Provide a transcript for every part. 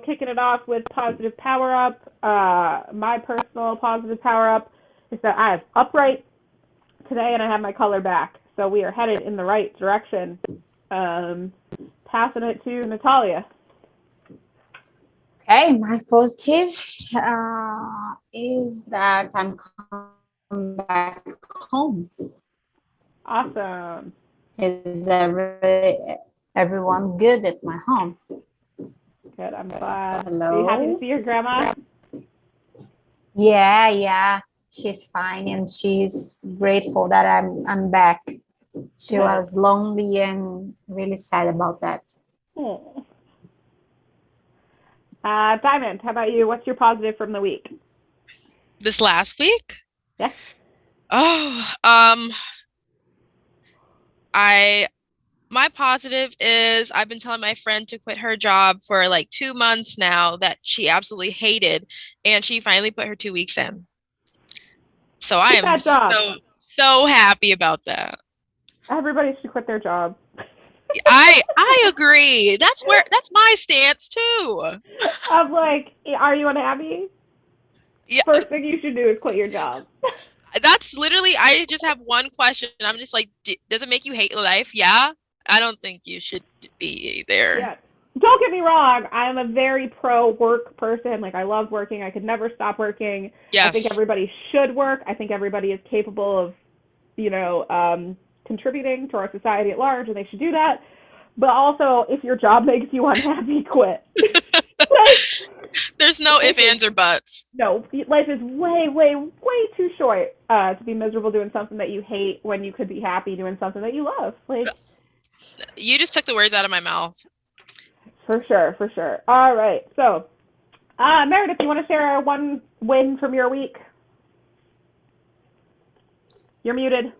kicking it off with positive power up. My personal positive power up is that I have upright today and I have my color back. So we are headed in the right direction. Passing it to Natalia. Okay, my positive is that I'm coming back home. Awesome. Is everyone's good at my home? Good, I'm glad. Hello? Are you happy to see your grandma? Yeah. She's fine and she's grateful that I'm back. She was lonely and really sad about that. Oh. Diamond, how about you? What's your positive from the week? This last week? Yeah. Oh, my positive is I've been telling my friend to quit her job for like 2 months now that she absolutely hated, and she finally put her 2 weeks in. So I am so happy about that. Everybody should quit their job. I agree. That's my stance too. I'm like, are you unhappy? Yeah. First thing you should do is quit your job. That's literally, I just have one question. I'm just like, does it make you hate life? Yeah. I don't think you should be there. Yeah. Don't get me wrong. I'm a very pro work person. Like, I love working. I could never stop working. Yes. I think everybody should work. I think everybody is capable of, contributing to our society at large, and they should do that. But also, if your job makes you unhappy, quit. There's no ifs, ands, or buts. No, life is way, way, way too short to be miserable doing something that you hate when you could be happy doing something that you love. Like, you just took the words out of my mouth. For sure. All right. So, Meredith, you want to share one win from your week? You're muted.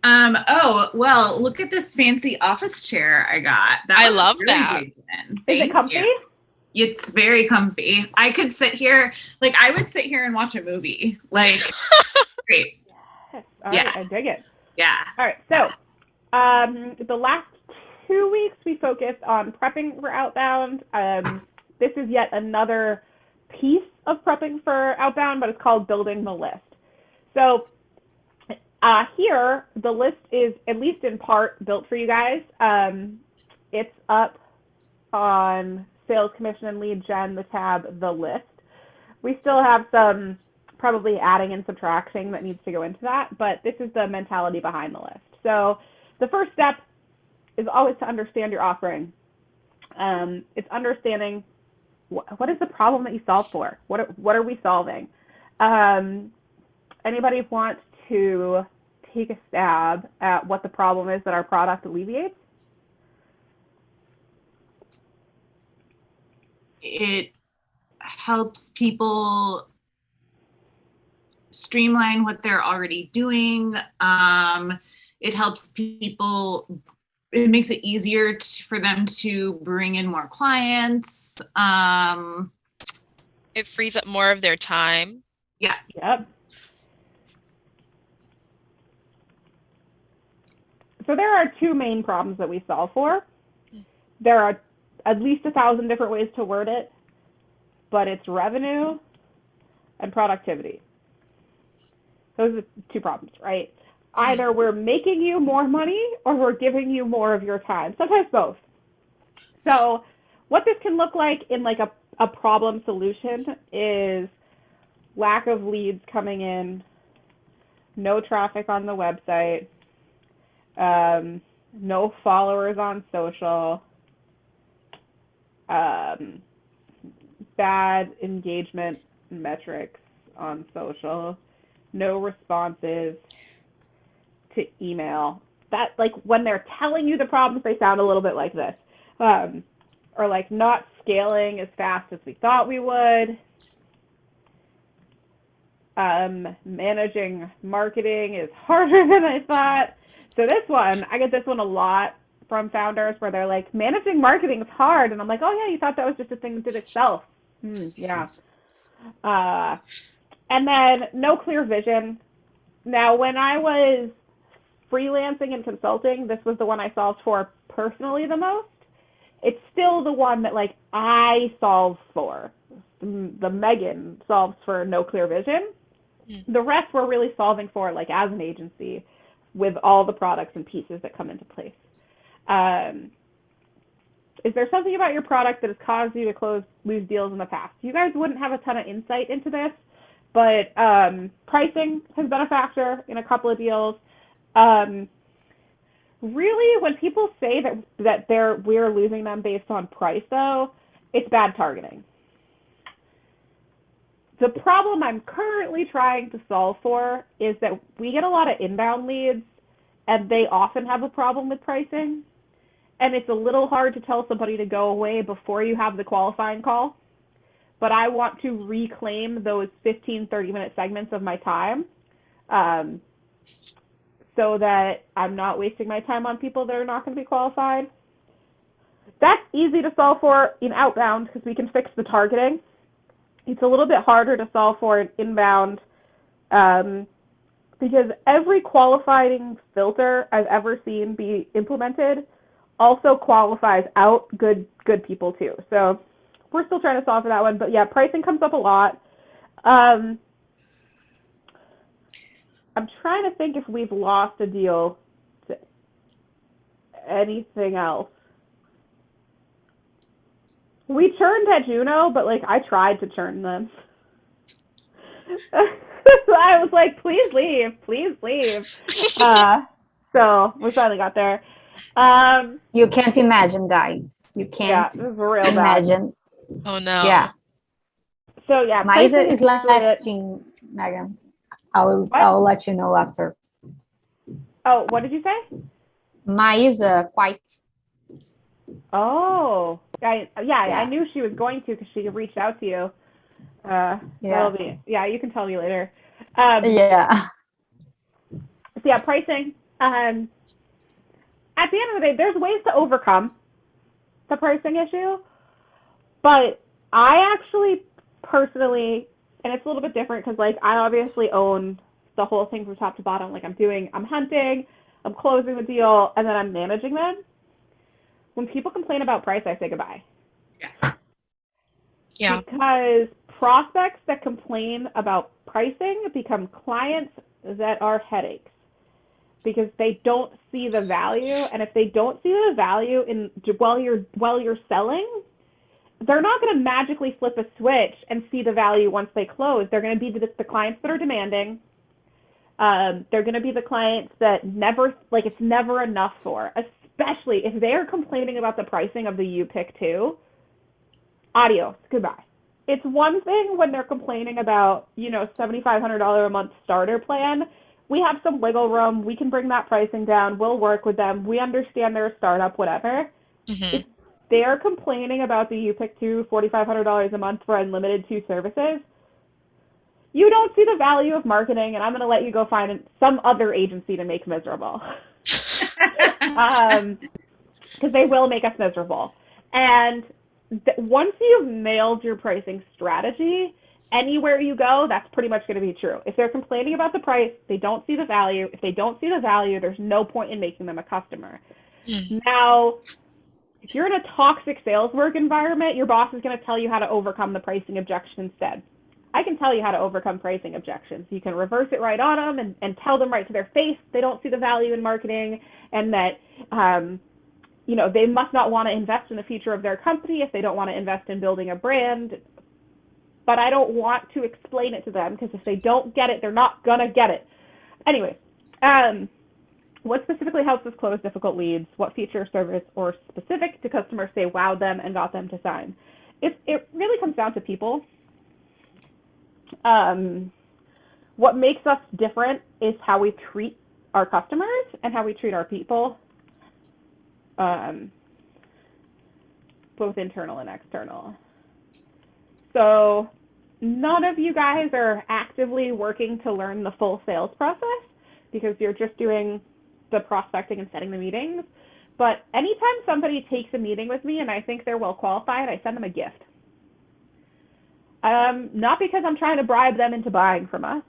Well, look at this fancy office chair I got. I love that. Is it comfy? It's very comfy. I could sit here, like I would sit here and watch a movie. Like, great. Yes. All right, I dig it. Yeah. All right. So, the last 2 weeks we focused on prepping for outbound. This is yet another piece of prepping for outbound, but it's called building the list. So, here, the list is, at least in part, built for you guys. It's up on Sales Commission and Lead Gen, the tab, the list. We still have some probably adding and subtracting that needs to go into that, but this is the mentality behind the list. So the first step is always to understand your offering. It's understanding what is the problem that you solve for? What are we solving? Anybody want to take a stab at what the problem is that our product alleviates? It helps people streamline what they're already doing. It helps people, it makes it easier for them to bring in more clients. It frees up more of their time. Yeah. Yep. So there are two main problems that we solve for. There are at least 1,000 different ways to word it, but it's revenue and productivity. Those are two problems, right? Either we're making you more money or we're giving you more of your time, sometimes both. So what this can look like in like a problem solution is lack of leads coming in, no traffic on the website, no followers on social, bad engagement metrics on social, no responses to email. That, like, when they're telling you the problems, they sound a little bit like this. Or like not scaling as fast as we thought we would. Managing marketing is harder than I thought. So this one, I get this one a lot from founders where they're like, managing marketing is hard. And I'm like, oh yeah, you thought that was just a thing that did itself. Yeah. And then no clear vision. Now, when I was freelancing and consulting, this was the one I solved for personally the most. it's still the one that like I solve for. The Megan solves for no clear vision. The rest we're really solving for like as an agency with all the products and pieces that come into place. Is there something about your product that has caused you to lose deals in the past? You guys wouldn't have a ton of insight into this, but pricing has been a factor in a couple of deals. Really, when people say that we're losing them based on price, though, it's bad targeting. The problem I'm currently trying to solve for is that we get a lot of inbound leads, and they often have a problem with pricing. And it's a little hard to tell somebody to go away before you have the qualifying call. But I want to reclaim those 15, 30-minute segments of my time so that I'm not wasting my time on people that are not going to be qualified. That's easy to solve for in outbound because we can fix the targeting. It's a little bit harder to solve for in inbound because every qualifying filter I've ever seen be implemented also qualifies out good people too. So we're still trying to solve for that one. But yeah, pricing comes up a lot. I'm trying to think if we've lost a deal to anything else. We churned at Juno, but like I tried to churn them. I was like, please leave. So we finally got there. You can't imagine, guys. You can't imagine. Oh no. Yeah. So yeah, Maisa is lifting, Megan. I'll let you know after. Oh, what did you say? Maisa quite. Oh, I knew she was going to because she reached out to you. You can tell me later. Yeah. So yeah, pricing. At the end of the day, there's ways to overcome the pricing issue, but I actually personally, and it's a little bit different because like I obviously own the whole thing from top to bottom. Like I'm hunting, I'm closing the deal, and then I'm managing them. When people complain about price, I say goodbye. Yeah. Because prospects that complain about pricing become clients that are headaches. Because they don't see the value, and if they don't see the value in while you're selling, they're not going to magically flip a switch and see the value once they close. They're going to be the clients that are demanding. They're going to be the clients that it's never enough for, especially if they're complaining about the pricing of the U-Pick 2. Adios, goodbye. It's one thing when they're complaining about, $7,500 a month starter plan. We have some wiggle room. We can bring that pricing down. We'll work with them. We understand they're a startup, whatever. Mm-hmm. If they're complaining about the U-Pick 2, $4,500 a month for unlimited 2 services, you don't see the value of marketing, and I'm going to let you go find some other agency to make miserable. Because they will make us miserable. And once you've nailed your pricing strategy, anywhere you go, that's pretty much going to be true. If they're complaining about the price, they don't see the value. If they don't see the value, there's no point in making them a customer. Now, if you're in a toxic sales work environment, your boss is going to tell you how to overcome the pricing objection instead. I can tell you how to overcome pricing objections. You can reverse it right on them and tell them right to their face they don't see the value in marketing and that they must not want to invest in the future of their company if they don't want to invest in building a brand. But I don't want to explain it to them because if they don't get it, they're not going to get it. Anyway, what specifically helps us close difficult leads? What feature, service, or specific do customers say wowed them and got them to sign? It really comes down to people. What makes us different is how we treat our customers and how we treat our people, both internal and external. So none of you guys are actively working to learn the full sales process because you're just doing the prospecting and setting the meetings. But anytime somebody takes a meeting with me and I think they're well qualified, I send them a gift. Not because I'm trying to bribe them into buying from us,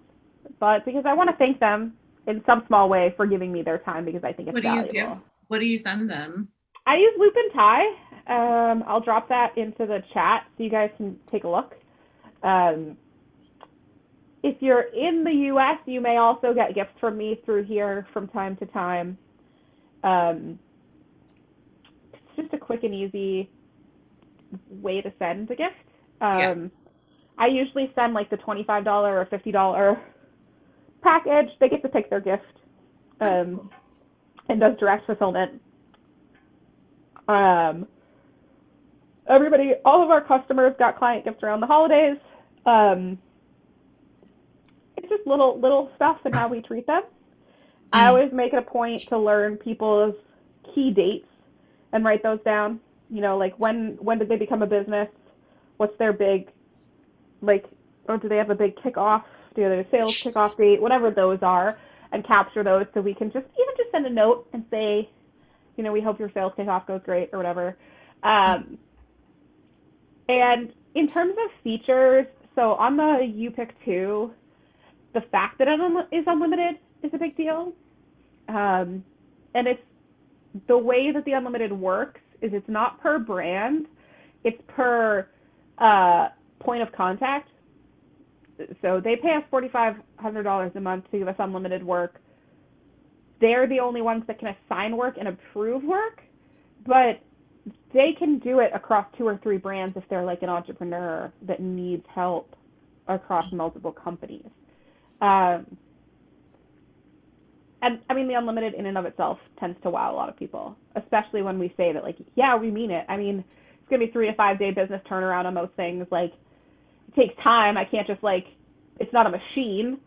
but because I want to thank them in some small way for giving me their time because I think it's valuable. What do you send them? I use Loop and Tie. I'll drop that into the chat so you guys can take a look. If you're in the U.S., you may also get gifts from me through here from time to time. It's just a quick and easy way to send a gift. I usually send like the $25 or $50 package. They get to pick their gift, and does direct fulfillment. All of our customers got client gifts around the holidays. It's just little stuff and how we treat them. I always make it a point to learn people's key dates and write those down. You know, like when did they become a business? What's their big, or do they have a big kickoff? Do they have a sales kickoff date? Whatever those are, and capture those so we can just send a note and say, you know, we hope your sales kickoff goes great or whatever. And in terms of features, so on the UPick 2, the fact that it is unlimited is a big deal. And it's the way that the unlimited works is it's not per brand, it's per point of contact. So they pay us $4,500 a month to give us unlimited work. They're the only ones that can assign work and approve work, but they can do it across 2 or 3 brands if they're like an entrepreneur that needs help across multiple companies. And I mean, the unlimited in and of itself tends to wow a lot of people, especially when we say that, like, yeah, we mean it. I mean, it's going to be 3 to 5 day business turnaround on most things. Like, it takes time. I can't just it's not a machine,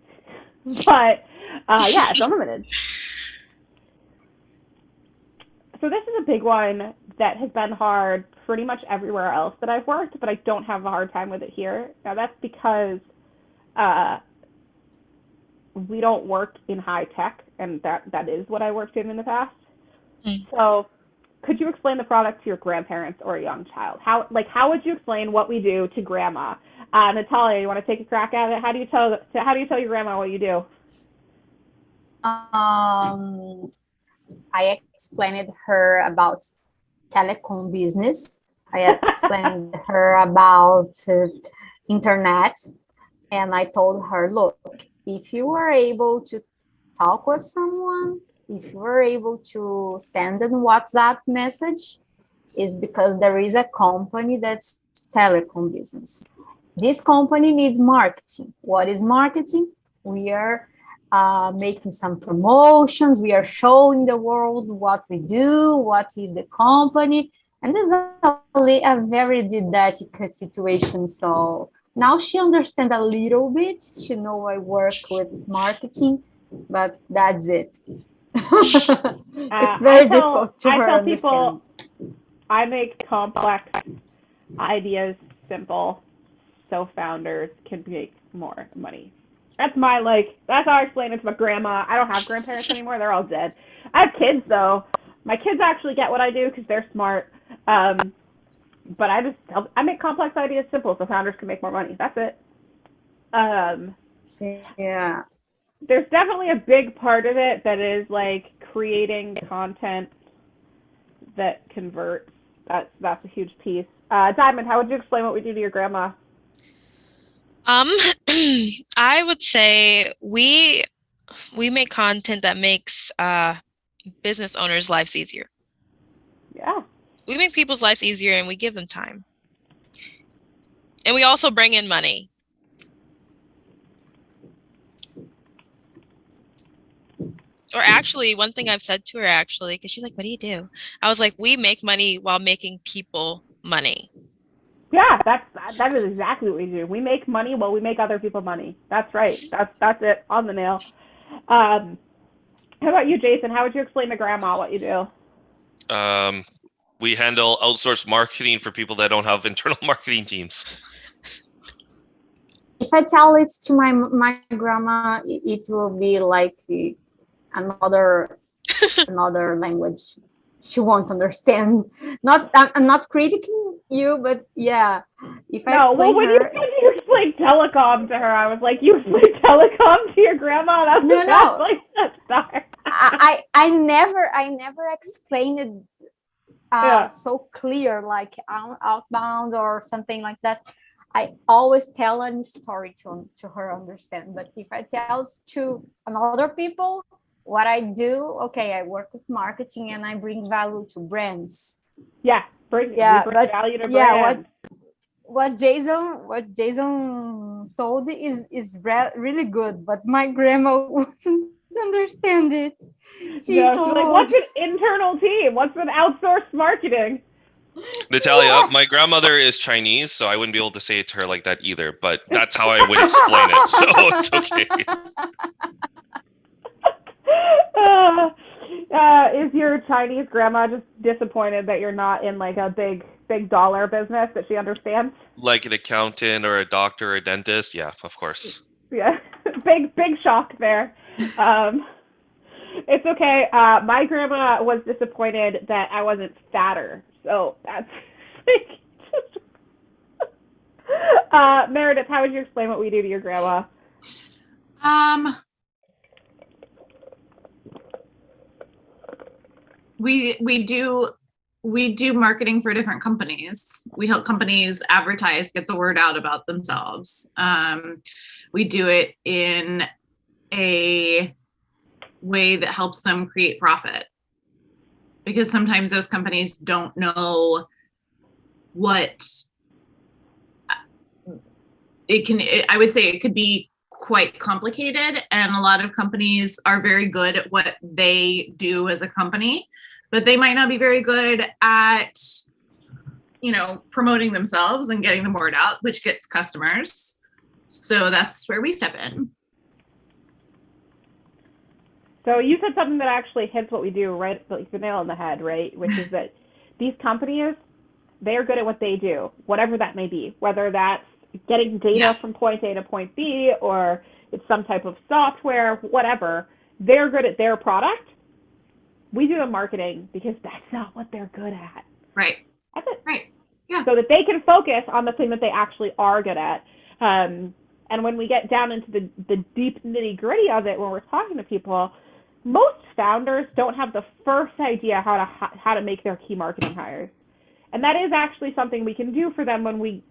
but yeah, it's unlimited. So this is a big one that has been hard pretty much everywhere else that I've worked, but I don't have a hard time with it here. Now that's because we don't work in high tech, and that is what I worked in the past. So could you explain the product to your grandparents or a young child? How would you explain what we do to grandma? Natalia, you want to take a crack at it? How do you tell your grandma what you do? I explained her about telecom business. I explained her about internet, and I told her, look, if you are able to talk with someone, if you are able to send a WhatsApp message, is because there is a company that's telecom business. This company needs marketing. What is marketing? We are making some promotions. We are showing the world what we do, what is the company. And this is a very didactic situation. So now she understands a little bit. She knows I work with marketing, but that's it. It's very difficult to her understand. I make complex ideas simple so founders can make more money. That's that's how I explain it to my grandma. I don't have grandparents anymore. They're all dead. I have kids, though. My kids actually get what I do because they're smart. But I make complex ideas simple so founders can make more money. That's it. Yeah. There's definitely a big part of it that is creating content that converts. That's a huge piece. Diamond, how would you explain what we do to your grandma? I would say we make content that makes business owners' lives easier. Yeah. We make people's lives easier and we give them time. And we also bring in money. Or actually, one thing I've said to her, because she's like, what do you do? I was like, we make money while making people money. Yeah, that is exactly what we do. We make money while we make other people money. That's right. That's it, on the nail. How about you, Jason? How would you explain to grandma what you do? We handle outsourced marketing for people that don't have internal marketing teams. If I tell it to my grandma, it will be like another language. She won't understand. I'm not critiquing you, but yeah. If I explain when you explained telecom to her, I was like, you explained telecom to your grandma? That's no. That's I never explained so clear, like outbound or something like that, I always tell a story to her understand. But if I tell to another people what I do, okay, I work with marketing and I bring value to brands. We bring value to brands. What Jason told is really good, but my grandma wasn't understand it. She's like, what's an internal team? What's an outsourced marketing? Natalia, my grandmother is Chinese, so I wouldn't be able to say it to her like that either, but that's how I would explain it, so it's okay. Is your Chinese grandma just disappointed that you're not in like a big dollar business that she understands? Like an accountant or a doctor or a dentist? Yeah, of course. Yeah, big shock there. It's okay. My grandma was disappointed that I wasn't fatter, so that's Meredith, how would you explain what we do to your grandma? We do marketing for different companies. We help companies advertise, get the word out about themselves. We do it in a way that helps them create profit, because sometimes those companies don't know what I would say it could be quite complicated, and a lot of companies are very good at what they do as a company, but they might not be very good at, promoting themselves and getting the word out, which gets customers. So that's where we step in. So you said something that actually hits what we do, right? Like the nail on the head, right? Which is that these companies, they're good at what they do, whatever that may be, whether that's getting data from point A to point B, or it's some type of software, whatever. They're good at their product. We do the marketing because that's not what they're good at. Right. That's it. Right. Yeah. So that they can focus on the thing that they actually are good at. And when we get down into the deep nitty gritty of it, when we're talking to people, most founders don't have the first idea how to make their key marketing hires. And that is actually something we can do for them when we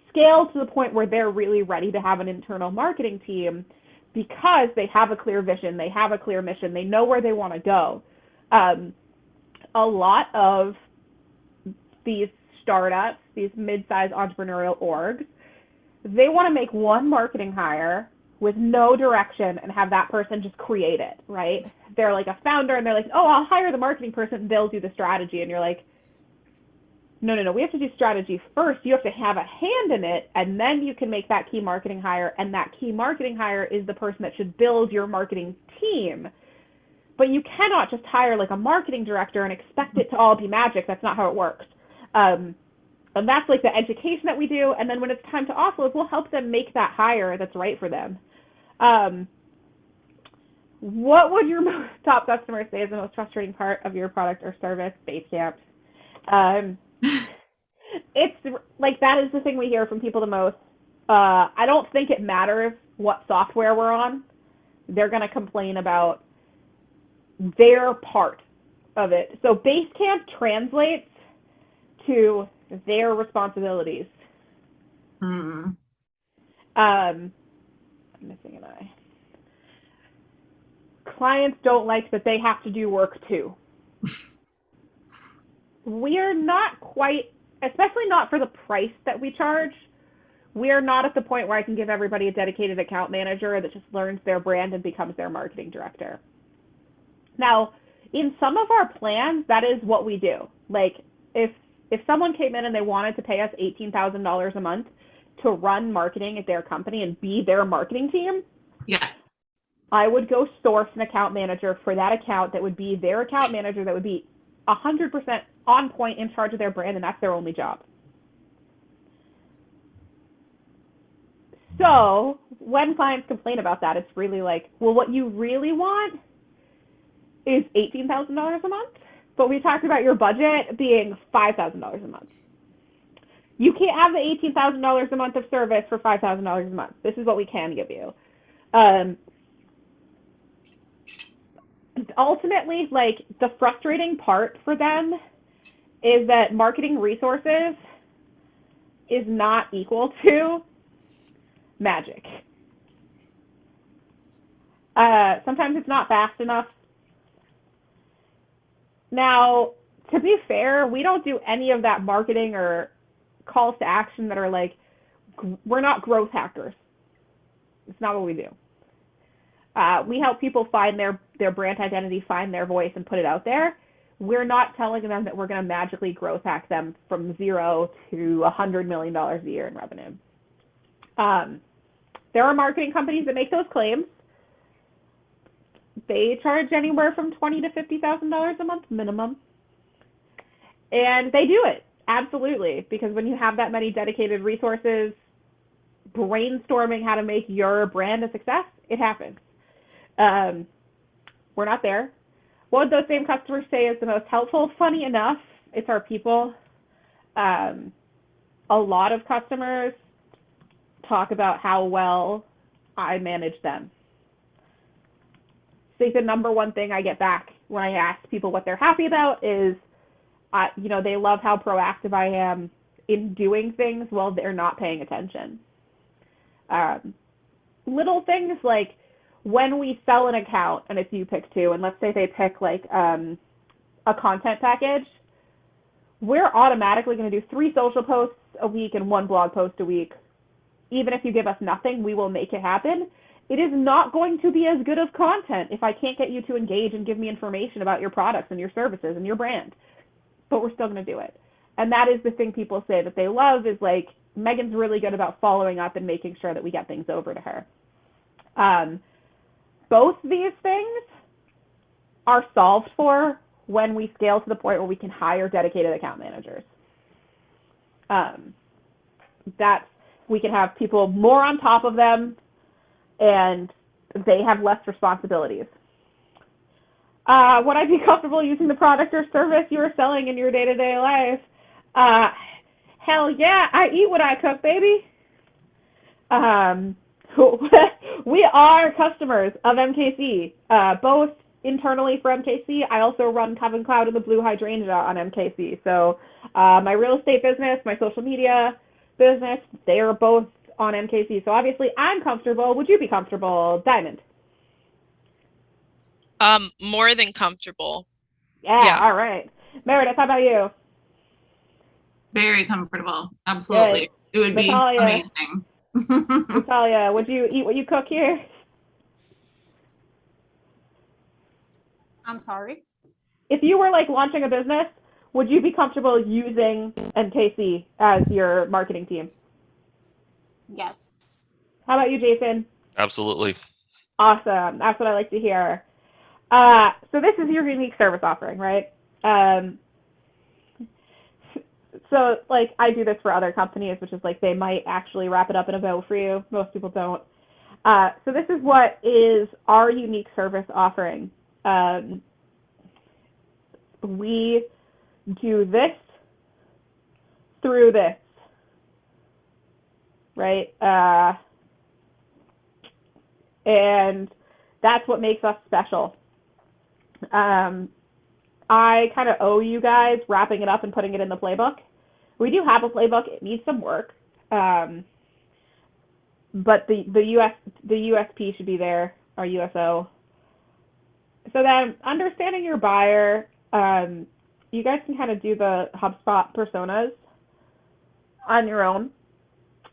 scale to the point where they're really ready to have an internal marketing team, because they have a clear vision, they have a clear mission, they know where they want to go. A lot of these startups, these mid-sized entrepreneurial orgs, they want to make one marketing hire with no direction and have that person just create it, right? They're like a founder and they're like, oh, I'll hire the marketing person, they'll do the strategy. And you're like, no, we have to do strategy first. You have to have a hand in it, and then you can make that key marketing hire, and that key marketing hire is the person that should build your marketing team. But you cannot just hire like a marketing director and expect it to all be magic. That's not how it works. And that's like the education that we do. And then when it's time to offload, we'll help them make that hire that's right for them. What would your top customers say is the most frustrating part of your product or service, Basecamp? It's like, that is the thing we hear from people the most. I don't think it matters what software we're on. They're going to complain about their part of it. So Basecamp translates to their responsibilities. Hmm. I'm missing an eye. Clients don't like that they have to do work too. We are not quite, especially not for the price that we charge, we are not at the point where I can give everybody a dedicated account manager that just learns their brand and becomes their marketing director. Now, in some of our plans, that is what we do. Like, if someone came in and they wanted to pay us $18,000 a month to run marketing at their company and be their marketing team, I would go source an account manager for that account that would be their account manager, that would be 100% on point, in charge of their brand, and that's their only job. So when clients complain about that, it's really like, well, what you really want is $18,000 a month, but we talked about your budget being $5,000 a month. You can't have the $18,000 a month of service for $5,000 a month. This is what we can give you. Ultimately, like, the frustrating part for them is that marketing resources is not equal to magic. Sometimes it's not fast enough. Now, to be fair, we don't do any of that marketing or calls to action that are like, we're not growth hackers. It's not what we do. We help people find their brand identity, find their voice, and put it out there. We're not telling them that we're going to magically growth hack them from 0 to $100 million a year in revenue. There are marketing companies that make those claims. They charge anywhere from $20,000 to $50,000 a month minimum. And they do it, absolutely, because when you have that many dedicated resources, brainstorming how to make your brand a success, it happens. We're not there. What would those same customers say is the most helpful? Funny enough, it's our people. A lot of customers talk about how well I manage them. I think the number one thing I get back when I ask people what they're happy about is, they love how proactive I am in doing things while they're not paying attention. Little things like when we sell an account and it's you pick two, and let's say they pick like a content package, we're automatically going to do 3 social posts a week and 1 blog post a week. Even if you give us nothing, we will make it happen. It is not going to be as good of content if I can't get you to engage and give me information about your products and your services and your brand. But we're still going to do it. And that is the thing people say that they love is like, Megan's really good about following up and making sure that we get things over to her. Both these things are solved for when we scale to the point where we can hire dedicated account managers. We can have people more on top of them, and they have less responsibilities. Would I be comfortable using the product or service you are selling in your day-to-day life? Hell yeah, I eat what I cook, baby. We are customers of MKC, both internally for MKC. I also run Coven Cloud and the Blue Hydrangea on MKC. So my real estate business, my social media business, they are both on MKC. So obviously I'm comfortable. Would you be comfortable, Diamond? More than comfortable. Yeah. All right. Meredith, how about you? Very comfortable. Absolutely. Good. It would be Natalia. amazing. Natalia, would you eat what you cook here? I'm sorry. If you were like launching a business, would you be comfortable using MKC as your marketing team? Yes. How about you, Jason? Absolutely. Awesome. That's what I like to hear. So this is your unique service offering, right? So like I do this for other companies, which is like they might actually wrap it up in a bow for you. Most people don't. So this is what is our unique service offering. We do this through this, right? And that's what makes us special. I kind of owe you guys wrapping it up and putting it in the playbook. We do have a playbook. It needs some work. But the USP should be there, our USO. So then understanding your buyer, you guys can kind of do the HubSpot personas on your own.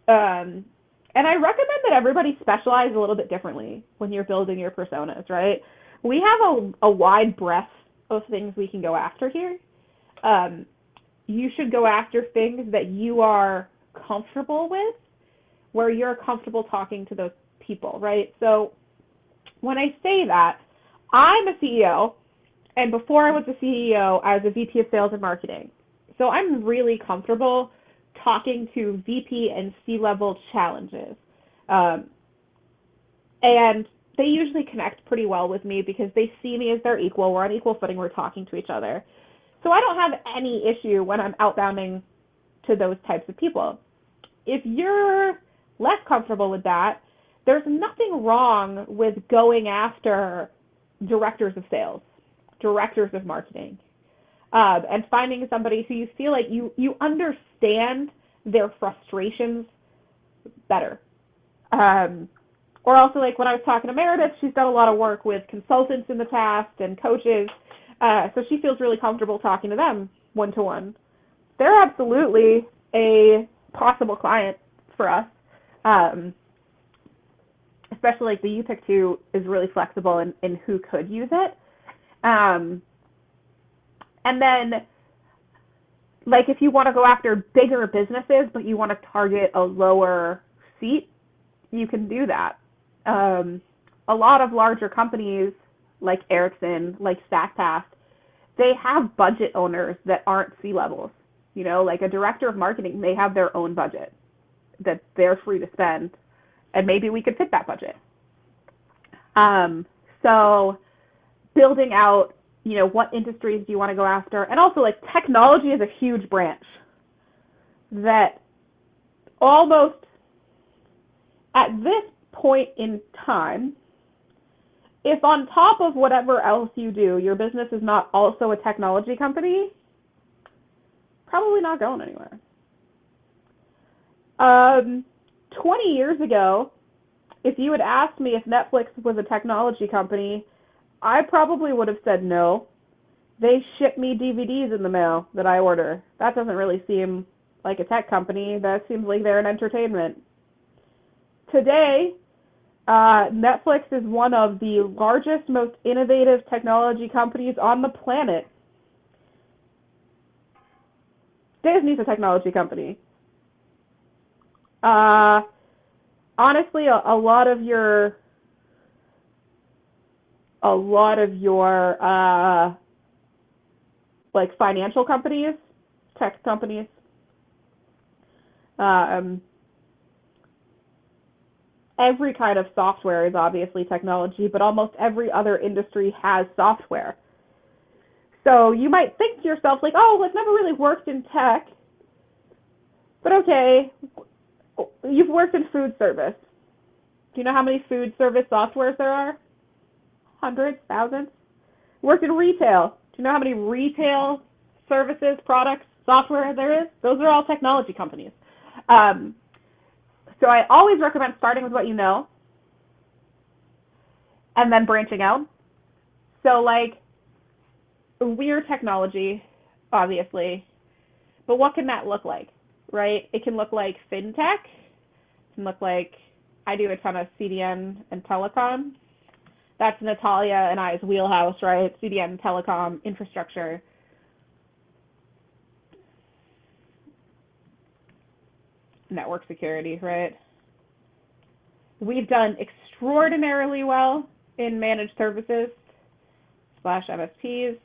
And I recommend that everybody specialize a little bit differently when you're building your personas, right? We have a wide breadth of things we can go after here. You should go after things that you are comfortable with, where you're comfortable talking to those people, right? So when I say that, I'm a CEO, and before I was a CEO, I was a VP of sales and marketing. So I'm really comfortable talking to VP and C-level challenges. And they usually connect pretty well with me because they see me as their equal. We're on equal footing. We're talking to each other. So I don't have any issue when I'm outbounding to those types of people. If you're less comfortable with that, there's nothing wrong with going after directors of sales, directors of marketing. and finding somebody who you feel like you understand their frustrations better. Or also, like when I was talking to Meredith, she's done a lot of work with consultants in the past and coaches, so she feels really comfortable talking to them one-to-one. They're absolutely a possible client for us, especially like the you pick two is really flexible in who could use it. And then, like if you want to go after bigger businesses, but you want to target a lower seat, you can do that. A lot of larger companies like Ericsson, like StackPath, they have budget owners that aren't C-levels. You know, like a director of marketing, they have their own budget that they're free to spend, and maybe we could fit that budget. So building out, you know, what industries do you want to go after? And also, like, technology is a huge branch that almost at this point in time, if on top of whatever else you do, your business is not also a technology company, probably not going anywhere. 20 years ago, if you had asked me if Netflix was a technology company, I probably would have said no. They ship me DVDs in the mail that I order. That doesn't really seem like a tech company. That seems like they're an entertainment. Today, Netflix is one of the largest, most innovative technology companies on the planet. Disney's a technology company. Honestly, a lot of your like financial companies, tech companies, every kind of software is obviously technology, but almost every other industry has software. So you might think to yourself, like, oh, I've never really worked in tech. But okay, you've worked in food service. Do you know how many food service softwares there are? Hundreds, thousands. Worked in retail. Do you know how many retail services, products, software there is? Those are all technology companies. So I always recommend starting with what you know and then branching out. So like, we're technology, obviously, but what can that look like, right? It can look like fintech. It can look like, I do a ton of CDN and telecom. That's Natalia and I's wheelhouse, right? CDN, telecom, infrastructure. Network security, right? We've done extraordinarily well in managed services / MSPs.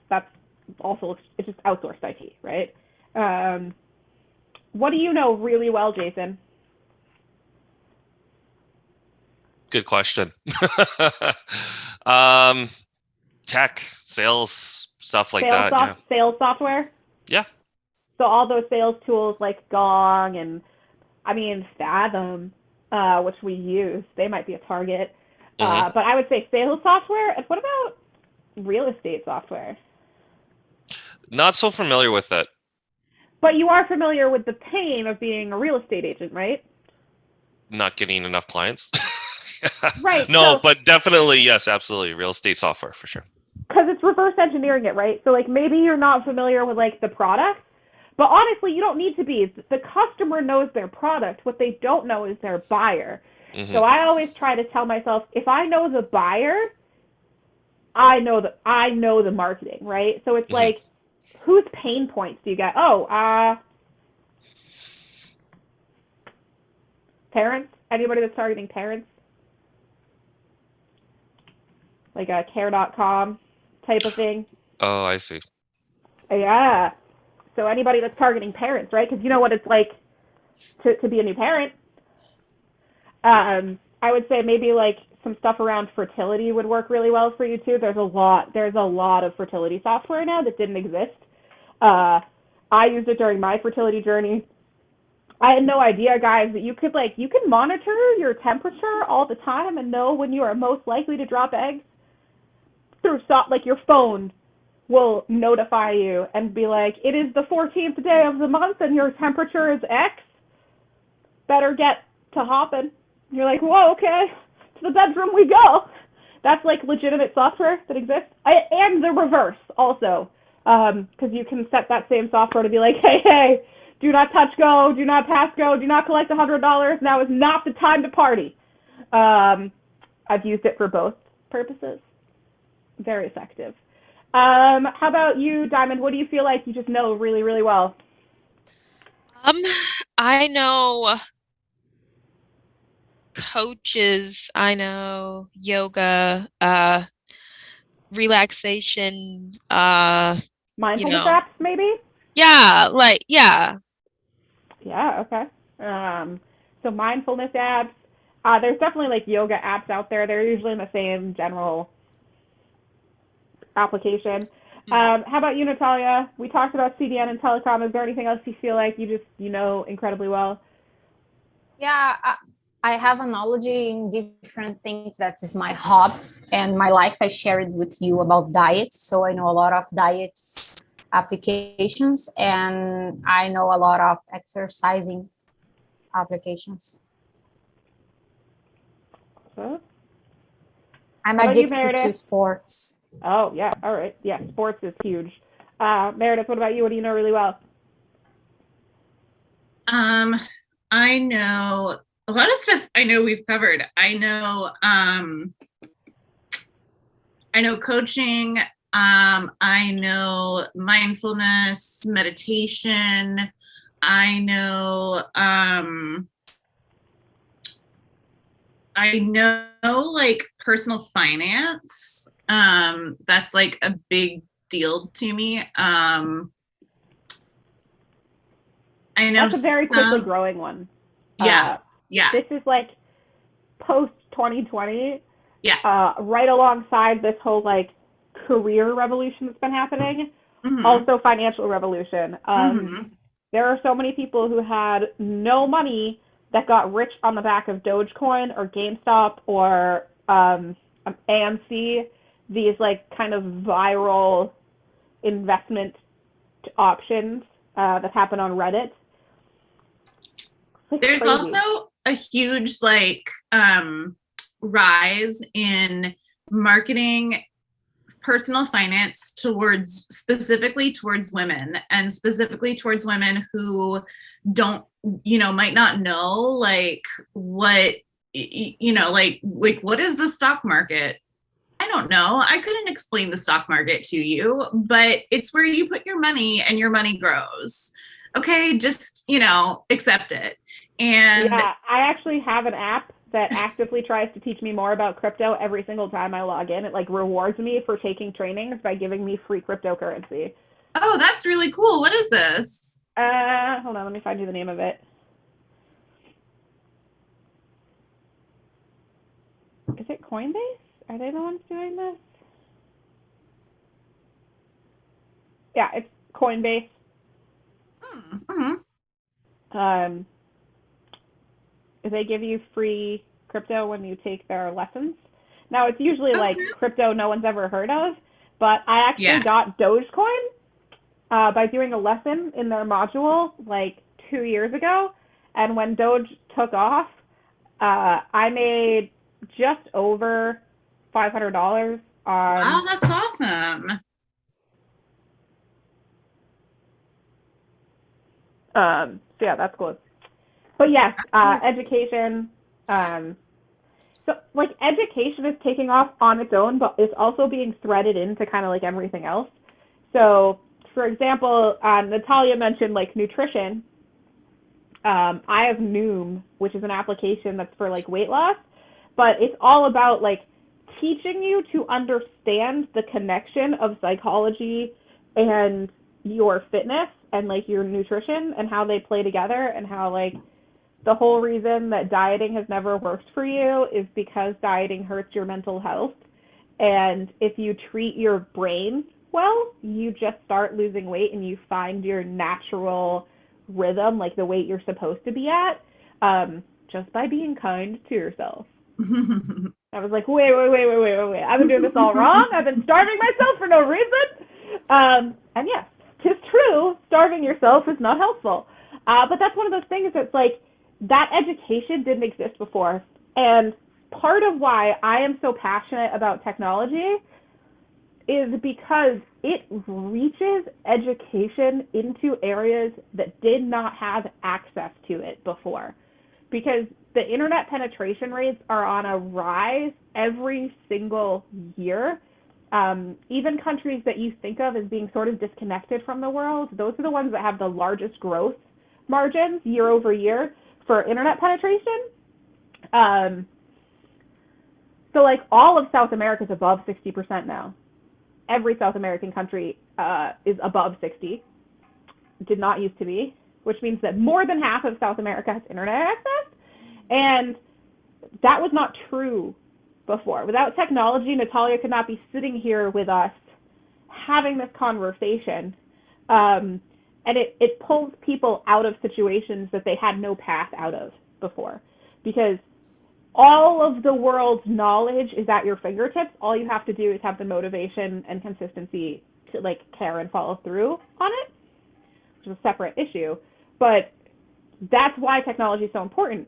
That's also, it's just outsourced IT, right? What do you know really well, Jason? Good question. Tech, sales, stuff like that. Yeah. Sales software? Yeah. So all those sales tools like Gong and, I mean, Fathom, which we use, they might be a target. But I would say sales software. And what about real estate software? Not so familiar with it. But you are familiar with the pain of being a real estate agent, right? Not getting enough clients. Right. No, so, but definitely, yes, absolutely. Real estate software for sure. Because it's reverse engineering it, right? So like maybe you're not familiar with like the product, but honestly, you don't need to be. The customer knows their product. What they don't know is their buyer. Mm-hmm. So I always try to tell myself, if I know the buyer, I know the marketing, right? So it's like, whose pain points do you get? Parents? Anybody that's targeting parents? Like a care.com type of thing? Oh, I see. Yeah. So anybody that's targeting parents, right? Because you know what it's like to be a new parent. I would say maybe like some stuff around fertility would work really well for you too. There's a lot of fertility software now that didn't exist. I used it during my fertility journey. I had no idea, guys, that you could monitor your temperature all the time and know when you are most likely to drop eggs. through like your phone will notify you and be like, it is the 14th day of the month and your temperature is X. Better get to hopping. You're like, whoa, okay, to the bedroom we go. That's like legitimate software that exists. And the reverse also, because you can set that same software to be like, hey, do not touch go, do not pass go, do not collect $100. Now is not the time to party. I've used it for both purposes. Very effective. How about you, Diamond? What do you feel like you just know really, really well? I know coaches, I know yoga, relaxation, Mindfulness apps, maybe? Yeah, Yeah, okay. So mindfulness apps. There's definitely like yoga apps out there. They're usually in the same general application. How about you, Natalia? We talked about CDN and telecom. Is there anything else you feel like you know incredibly well? Yeah, I have a knowledge in different things. That is my hobby and my life. I shared with you about diet. So I know a lot of diets applications, and I know a lot of exercising applications. Huh? I'm How about you, addicted to Meredith? sports. Oh, yeah. All right. Yeah, sports is huge. Meredith, what about you? What do you know really well? I know a lot of stuff. I know we've covered. I know coaching. I know mindfulness, meditation. I know like personal finance. That's like a big deal to me. I know That's a very quickly growing one. Yeah. This is like post 2020. Yeah. Right alongside this whole like career revolution that's been happening. Mm-hmm. Also financial revolution. Mm-hmm. There are so many people who had no money that got rich on the back of Dogecoin or GameStop or AMC. These like kind of viral investment options that happen on Reddit. There's crazy. Also a huge like rise in marketing personal finance specifically towards women, and specifically towards women who don't, might not know like what, like what is the stock market? I don't know. I couldn't explain the stock market to you, but it's where you put your money and your money grows. Okay, just, accept it. And yeah, I actually have an app that actively tries to teach me more about crypto every single time I log in. It like rewards me for taking trainings by giving me free cryptocurrency. Oh, that's really cool. What is this? Hold on, let me find you the name of it. Is it Coinbase? Are they the ones doing this? Yeah, it's Coinbase. Mm-hmm. They give you free crypto when you take their lessons. Now, it's usually like crypto no one's ever heard of, but I actually got Dogecoin by doing a lesson in their module like 2 years ago. And when Doge took off, I made just over $500 on... Wow, that's awesome. So yeah, that's cool. But yes, education. So like education is taking off on its own, but it's also being threaded into kind of like everything else. So for example, Natalia mentioned like nutrition. I have Noom, which is an application that's for like weight loss, but it's all about like teaching you to understand the connection of psychology and your fitness and like your nutrition and how they play together, and how like the whole reason that dieting has never worked for you is because dieting hurts your mental health. And if you treat your brain well, you just start losing weight and you find your natural rhythm, like the weight you're supposed to be at, just by being kind to yourself. I was like, wait. I've been doing this all wrong. I've been starving myself for no reason. And yes, 'tis true, starving yourself is not helpful. But that's one of those things that's like, that education didn't exist before. And part of why I am so passionate about technology is because it reaches education into areas that did not have access to it before. Because the internet penetration rates are on a rise every single year. Even countries that you think of as being sort of disconnected from the world, those are the ones that have the largest growth margins year over year for internet penetration. So like all of South America is above 60% now. Every South American country is above 60. Did not used to be, which means that more than half of South America has internet access. And that was not true before. Without technology, Natalia could not be sitting here with us having this conversation. And it pulls people out of situations that they had no path out of before. Because all of the world's knowledge is at your fingertips. All you have to do is have the motivation and consistency to like care and follow through on it, which is a separate issue. But that's why technology is so important,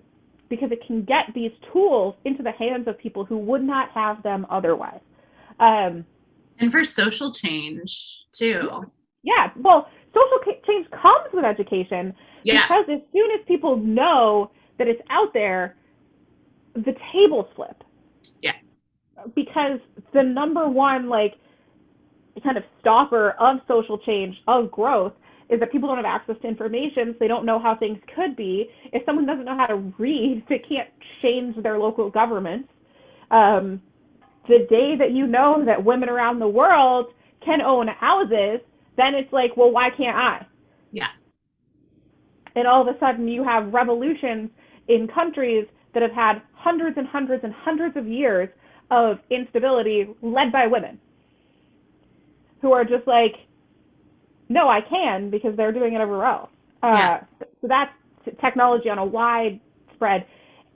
because it can get these tools into the hands of people who would not have them otherwise. And for social change too. Yeah, well, social change comes with education, because as soon as people know that it's out there, the tables flip. Yeah. Because the number one like kind of stopper of social change, of growth, is that people don't have access to information, so they don't know how things could be. If someone doesn't know how to read, they can't change their local governments. The day that you know that women around the world can own houses, then it's like, well, why can't I? Yeah. And all of a sudden you have revolutions in countries that have had hundreds and hundreds and hundreds of years of instability led by women who are just like, no, I can, because they're doing it everywhere else. So that's technology on a wide spread.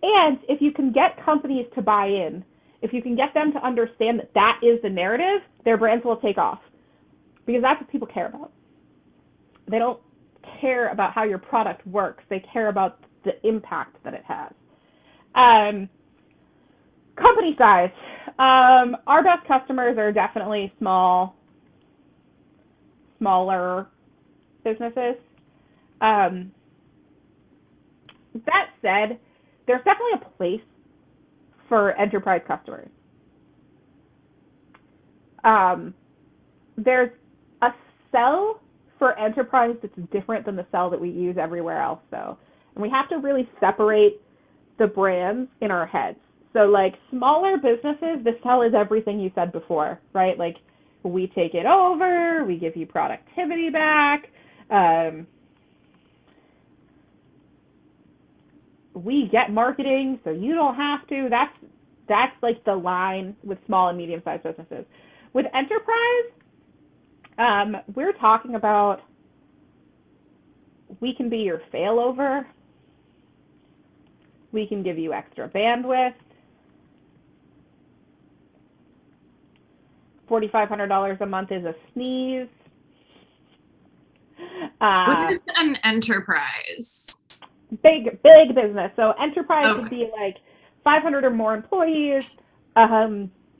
And if you can get companies to buy in, if you can get them to understand that that is the narrative, their brands will take off, because that's what people care about. They don't care about how your product works. They care about the impact that it has. Company size. Our best customers are definitely smaller businesses. That said, there's definitely a place for enterprise customers. There's a sell for enterprise that's different than the sell that we use everywhere else, though. And we have to really separate the brands in our heads. So like smaller businesses, the sell is everything you said before, right? Like, we take it over, we give you productivity back, we get marketing so you don't have to. That's like the line with small and medium-sized businesses. With enterprise, we're talking about, we can be your failover, we can give you extra bandwidth, $4,500 a month is a sneeze. What is an enterprise? Big business. So enterprise would be like 500 or more employees,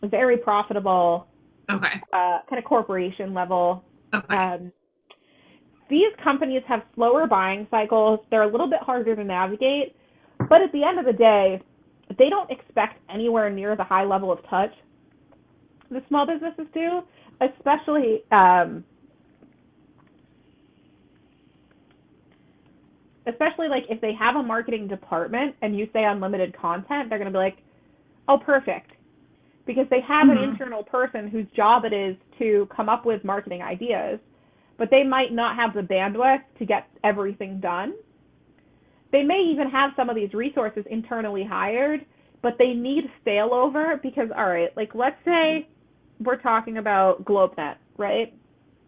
very profitable, kind of corporation level. These companies have slower buying cycles. They're a little bit harder to navigate, but at the end of the day, they don't expect anywhere near the high level of touch the small businesses do, especially like if they have a marketing department and you say unlimited content, they're going to be like, oh, perfect. Because they have an internal person whose job it is to come up with marketing ideas, but they might not have the bandwidth to get everything done. They may even have some of these resources internally hired, but they need failover because, all right, like let's say we're talking about GlobeNet, right?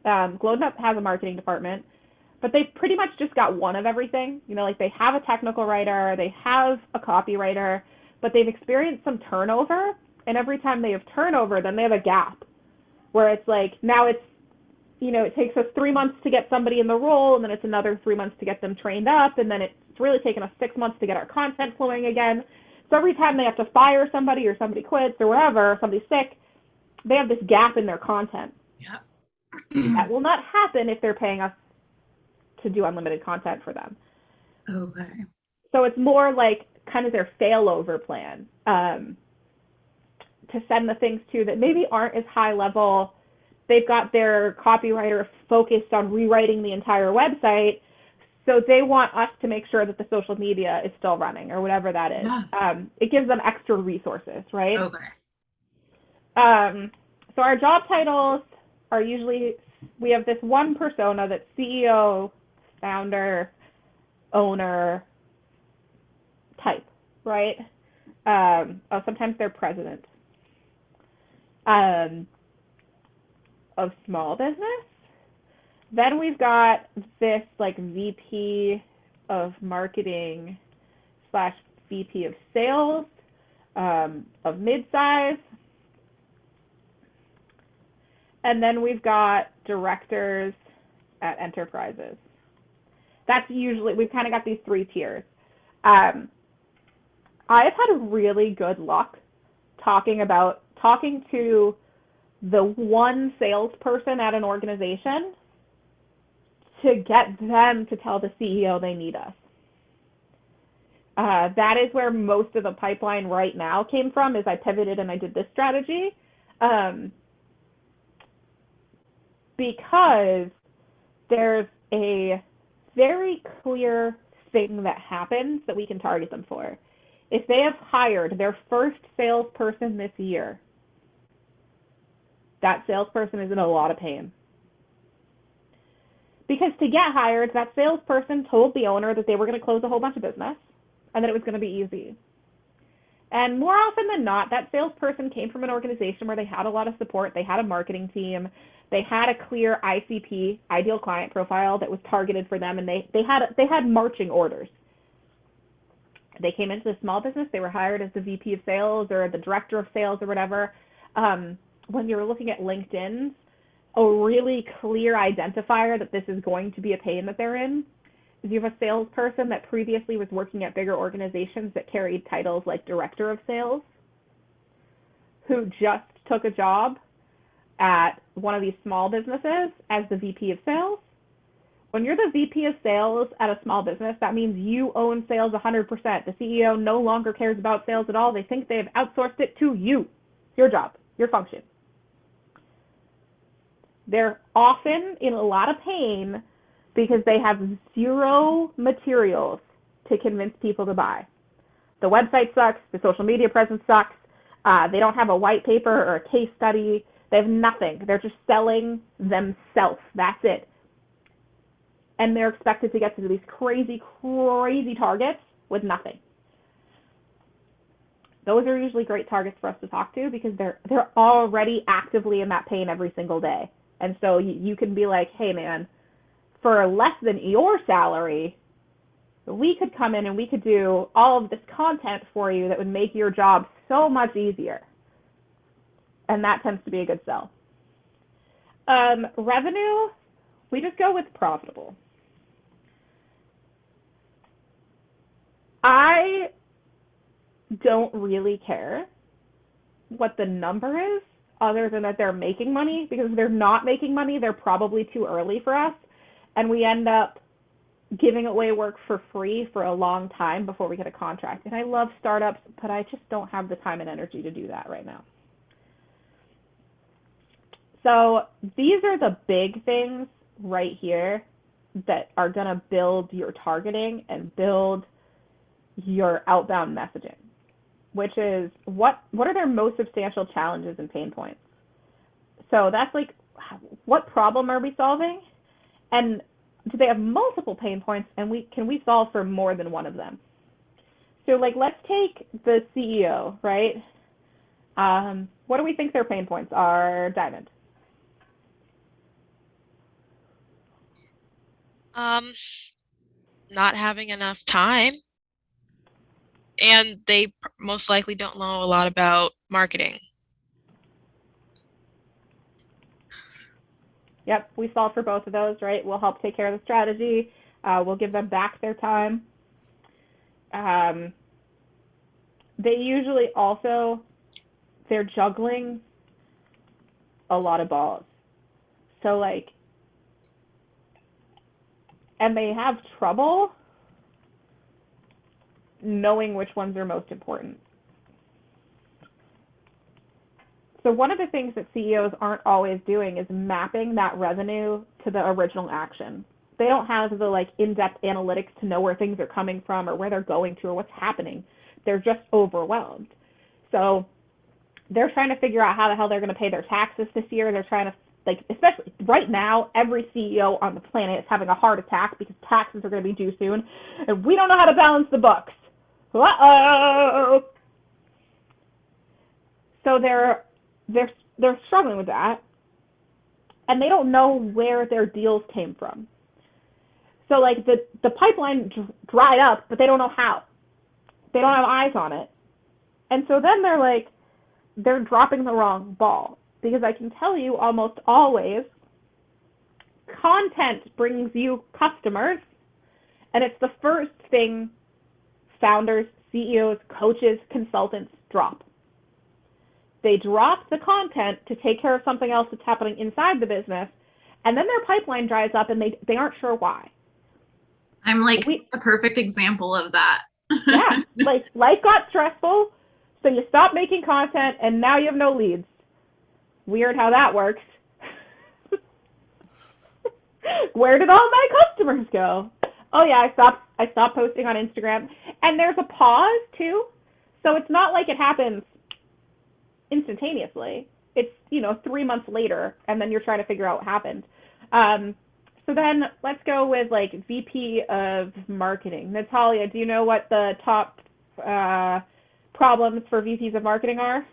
GlobeNet has a marketing department, but they've pretty much just got one of everything. You know, like they have a technical writer, they have a copywriter, but they've experienced some turnover And every time they have turnover, then they have a gap where it's like, now it's, it takes us 3 months to get somebody in the role, and then it's another 3 months to get them trained up, and then it's really taken us 6 months to get our content flowing again. So every time they have to fire somebody, or somebody quits, or whatever, somebody's sick, they have this gap in their content. Yeah. That will not happen if they're paying us to do unlimited content for them. Okay. So it's more like kind of their failover plan, to send the things to that maybe aren't as high level. They've got their copywriter focused on rewriting the entire website, so they want us to make sure that the social media is still running, or whatever that is. Yeah. It gives them extra resources, right? Okay. So our job titles are usually, we have this one persona that's CEO, founder, owner type, right? Sometimes they're president of small business. Then we've got this like VP of marketing / VP of sales of midsize. And then we've got directors at enterprises. That's usually, we've kind of got these 3 tiers. I've had really good luck talking to the one salesperson at an organization to get them to tell the CEO they need us. That is where most of the pipeline right now came from, is I pivoted and I did this strategy. Because there's a very clear thing that happens that we can target them for. If they have hired their first salesperson this year, that salesperson is in a lot of pain. Because to get hired, that salesperson told the owner that they were going to close a whole bunch of business and that it was going to be easy. And more often than not, that salesperson came from an organization where they had a lot of support, they had a marketing team, they had a clear ICP, ideal client profile, that was targeted for them, and they had marching orders. They came into the small business, they were hired as the VP of sales or the director of sales or whatever. When you're looking at LinkedIn, a really clear identifier that this is going to be a pain that they're in is you have a salesperson that previously was working at bigger organizations that carried titles like director of sales, who just took a job at one of these small businesses as the VP of sales. When you're the VP of sales at a small business, that means you own sales 100%. The CEO no longer cares about sales at all. They think they've outsourced it to you, your job, your function. They're often in a lot of pain because they have 0 materials to convince people to buy. The website sucks. The social media presence sucks. They don't have a white paper or a case study. They have nothing. They're just selling themselves. That's it. And they're expected to get to these crazy, crazy targets with nothing. Those are usually great targets for us to talk to because they're already actively in that pain every single day. And so you can be like, hey, man, for less than your salary, we could come in and we could do all of this content for you that would make your job so much easier. And that tends to be a good sell. Revenue, we just go with profitable. I don't really care what the number is, other than that they're making money, because if they're not making money, they're probably too early for us, and we end up giving away work for free for a long time before we get a contract. And I love startups, but I just don't have the time and energy to do that right now. So these are the big things right here that are going to build your targeting and build your outbound messaging, which is what are their most substantial challenges and pain points. So that's like, what problem are we solving? And do they have multiple pain points, and can we solve for more than one of them? So like, let's take the CEO, right? What do we think their pain points are, Diamond? Not having enough time. And they most likely don't know a lot about marketing. Yep, we solve for both of those, right? We'll help take care of the strategy. We'll give them back their time. They usually also, they're juggling a lot of balls. So like, and they have trouble knowing which ones are most important. So one of the things that CEOs aren't always doing is mapping that revenue to the original action. They don't have the like in-depth analytics to know where things are coming from or where they're going to or what's happening. They're just overwhelmed. So they're trying to figure out how the hell they're going to pay their taxes this year. They're trying to, like, especially right now, every CEO on the planet is having a heart attack because taxes are going to be due soon, and we don't know how to balance the books. Uh-oh. So they're struggling with that, and they don't know where their deals came from. So like the pipeline dried up, but they don't know how. They don't have eyes on it. And so then they're dropping the wrong ball, because I can tell you almost always content brings you customers, and it's the first thing founders, CEOs, coaches, consultants drop. They drop the content to take care of something else that's happening inside the business, and then their pipeline dries up and they aren't sure why. I'm like a perfect example of that. Yeah, like life got stressful, so you stop making content and now you have no leads. Weird how that works. Where did all my customers go? Oh yeah, I stopped posting on Instagram. And there's a pause too. So it's not like it happens instantaneously. It's, 3 months later, and then you're trying to figure out what happened. So then let's go with like VP of marketing. Natalia, do you know what the top problems for VPs of marketing are?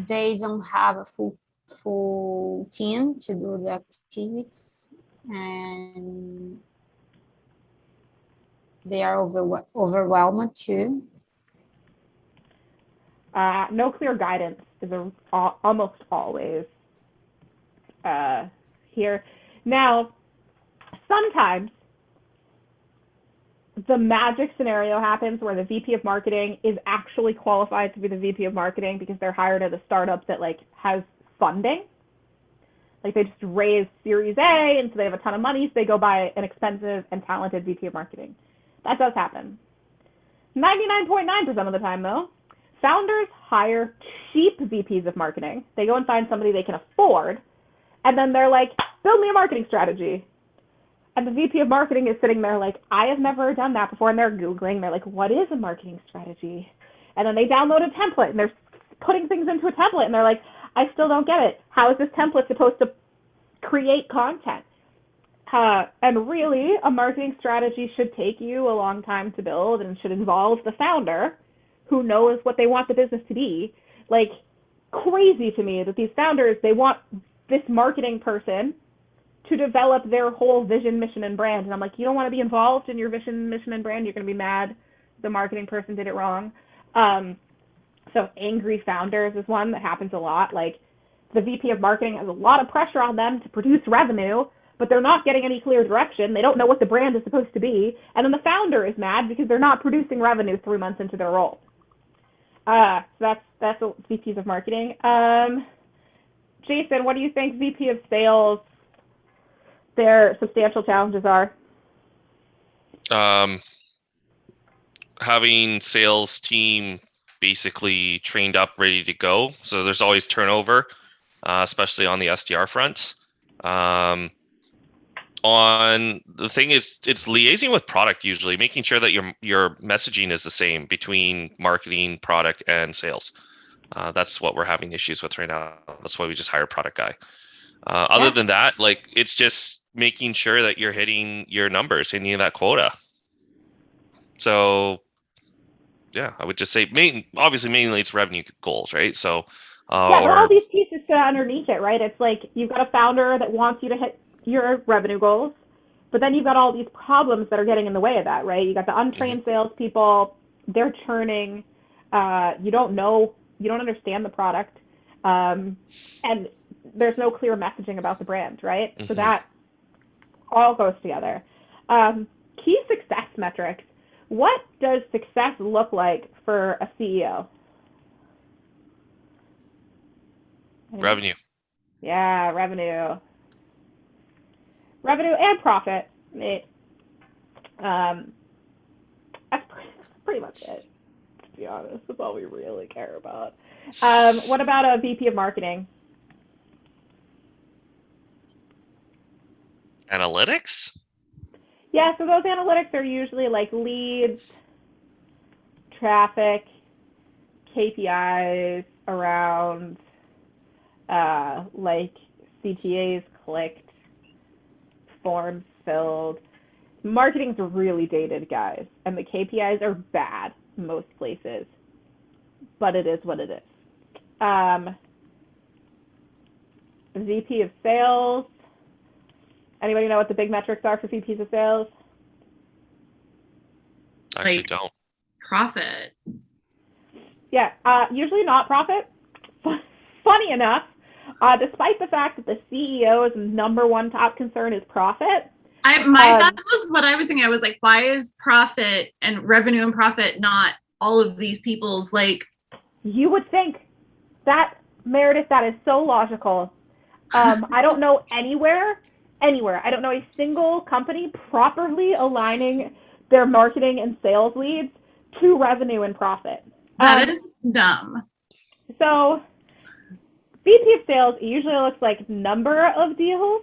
They don't have a full team to do the activities, and they are overwhelmed too. No clear guidance is almost always here. Now, sometimes the magic scenario happens where the VP of marketing is actually qualified to be the VP of marketing because they're hired at a startup that like has funding. Like they just raised Series A, and so they have a ton of money, so they go buy an expensive and talented VP of marketing. That does happen. 99.9% of the time, though, founders hire cheap VPs of marketing. They go and find somebody they can afford, and then they're like, build me a marketing strategy. And the VP of marketing is sitting there like, I have never done that before, and they're Googling. They're like, what is a marketing strategy? And then they download a template, and they're putting things into a template, and they're like, I still don't get it. How is this template supposed to create content? And really, a marketing strategy should take you a long time to build and should involve the founder who knows what they want the business to be. Like, crazy to me that these founders, they want this marketing person to develop their whole vision, mission, and brand. And I'm like, you don't want to be involved in your vision, mission, and brand? You're going to be mad the marketing person did it wrong. So angry founders is one that happens a lot. Like, the VP of marketing has a lot of pressure on them to produce revenue, but they're not getting any clear direction. They don't know what the brand is supposed to be. And then the founder is mad because they're not producing revenue 3 months into their role. So that's VPs of marketing. Jason, what do you think VP of sales, their substantial challenges are? Having sales team basically trained up, ready to go. So there's always turnover, especially on the SDR front. On the thing is, it's liaising with product usually, making sure that your messaging is the same between marketing, product, and sales. That's what we're having issues with right now. That's why we just hired a product guy. Other than that, like, it's just making sure that you're hitting your numbers, hitting that quota. So, yeah, I would just say obviously mainly it's revenue goals, right? So, there are all these pieces to underneath it, right? It's like you've got a founder that wants you to hit your revenue goals, but then you've got all these problems that are getting in the way of that, right? You got the untrained salespeople, they're churning. You don't understand the product, and there's no clear messaging about the brand, right? So that all goes together. Key success metrics. What does success look like for a CEO? Revenue. Yeah, revenue and profit. That's pretty much it, to be honest. That's all we really care about. What about a VP of marketing? Analytics? Yeah, so those analytics are usually like leads, traffic, KPIs around like CTAs clicked, forms filled. Marketing's really dated, guys, and the KPIs are bad most places, but it is what it is. VP of sales. Anybody know what the big metrics are for VPs of sales? I actually Like- don't. Profit. Yeah, usually not profit. Funny enough, despite the fact that the CEO's number one top concern is profit. That was what I was thinking. I was like, why is profit and revenue and profit not all of these people's like? You would think that, Meredith, that is so logical. I don't know anywhere. I don't know a single company properly aligning their marketing and sales leads to revenue and profit. That is dumb. So VP of sales usually looks like number of deals,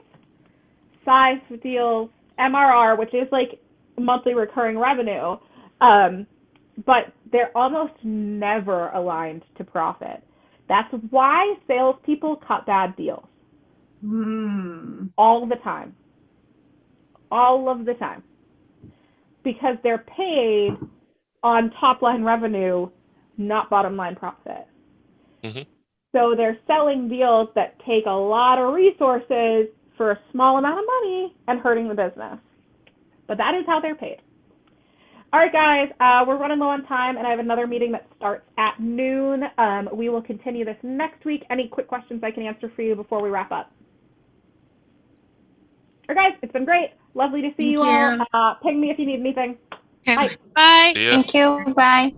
size of deals, MRR, which is like monthly recurring revenue, but they're almost never aligned to profit. That's why salespeople cut bad deals. All the time. All of the time. Because they're paid on top line revenue, not bottom line profit. So they're selling deals that take a lot of resources for a small amount of money and hurting the business. But that is how they're paid. All right, guys, we're running low on time, and I have another meeting that starts at noon. We will continue this next week. Any quick questions I can answer for you before we wrap up? All right, guys, it's been great. Lovely to see you all. Ping me if you need anything. Okay. Bye. Bye. See ya. Thank you. Bye.